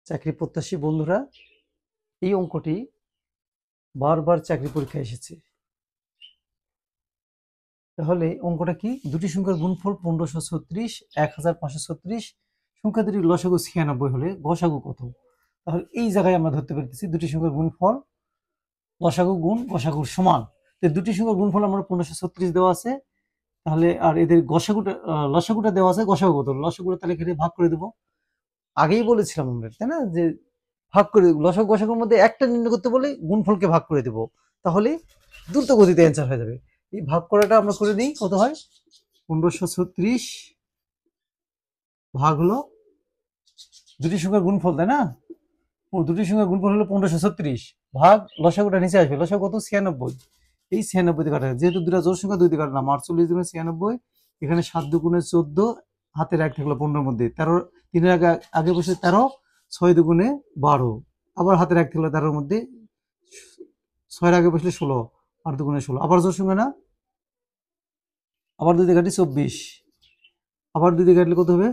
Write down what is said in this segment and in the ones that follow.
চাকরি প্রত্যাশী বন্ধুরা, এই অঙ্কটি বারবার চাকরি পরীক্ষায় এসেছে। তাহলে অঙ্কটা কি? দুটি সংখ্যার গুণফল 1536, 1536, সংখ্যা দুটির লসাগু 96 হলে গসাগু কত? তাহলে এই জায়গায় আমরা ধরতে পারতেছি দুটি সংখ্যার গুণফল লসাগু গুণ গসাগুর সমান। দুটি সংখ্যার গুণফল আমরা 1536 দেওয়া আছে, তাহলে আর এদের গসাগুটা লসাগুটা দেওয়া আছে, গসাগু কত? লসাগুটা তাহলে এখানে ভাগ করে দেবো। আগেই বলেছিলাম আমরা, তাই না, যে ভাগ করে দেব। লসাগু গসাগুর মধ্যে একটা নির্ণয় করতে বলে গুণফলকে ভাগ করে দেব, তাহলে দ্রুত গতিতে অ্যান্সার হয়ে যাবে। এই ভাগ করাটা আমরা করে দিই, কত হয়? 1536 ভাগ হলো দুটি সংখ্যার গুণফল, তাই না? দুটি সংখ্যার গুণফল হলো 1536 ভাগ লসাগুটা নিচে আসবে। লসাগু কত? 96। এই 96 দিয়ে কাটা, যেহেতু দুটা জোড় সংখ্যা 2 দিয়ে কাটলাম, 48 দুগুণে 96, এখানে 7 দুগুণে 14, হাতের 1 থাকলো 15 মধ্যে 13, 3 এর আগে বসে 13, 6 দুগুণে 12, আবার হাতের 1 থাকলো 13 মধ্যে, 6 এর আগে বসলে 16, 8 দুগুণে 16, আবার জোড় সংখ্যা না, আবার 2 দিয়ে কাটি 24, আবার 2 দিয়ে কাটলে কত হবে?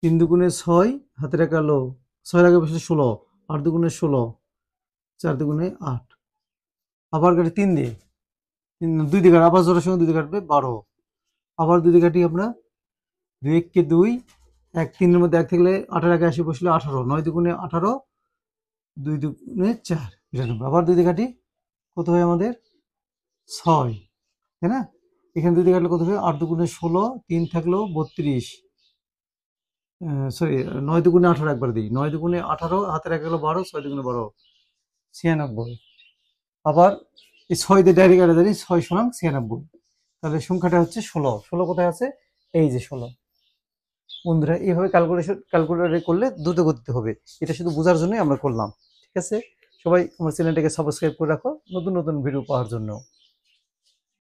3 দুগুণে 6, হাতের 1 গেল, 6 এর আগে বসলে 16, 8 দুগুণে 16, 4 দুগুণে 8, আবার কাটি 3 দিয়ে, 2 দিয়ে কাটি, আবার জোড়ার সঙ্গে 2 দিয়ে কাটবে 12, আবার 2 দিয়ে কাটি আমরা, 2 1 2, 1 3 এর মধ্যে 1 থাকলে 8 এর আগে আসি বসলে 18, 9 দুগুণে 18, 2 দুগুণে 4, 99, আবার 2 দিয়ে কাটি, কত হয় আমাদের? 6, তাই না? এখানে 2 দিয়ে কাটলে কত হবে? 8 দুগুণে 16, 3 থাকলো 32, সরি 9 দুগুণে 18 একবার দিই, 9 দুগুণে 18, হাতের 1 গেল 12, 6 দুগুণে 12, 96, আবার এই 6 দিয়ে ডাইরেক্ট কাটা জানি, 6 সমান 96, তাহলে সংখ্যাটা হচ্ছে 16। 16 কোথায় আছে? এই যে 16। বন্ধুরা, এইভাবে ক্যালকুলেটরে করলে দ্রুত গতিতে হবে। এটা শুধু বোঝার জন্যই আমরা করলাম। ঠিক আছে, সবাই আমার চ্যানেলটাকে সাবস্ক্রাইব করে রাখো নতুন নতুন ভিডিও পাওয়ার জন্য।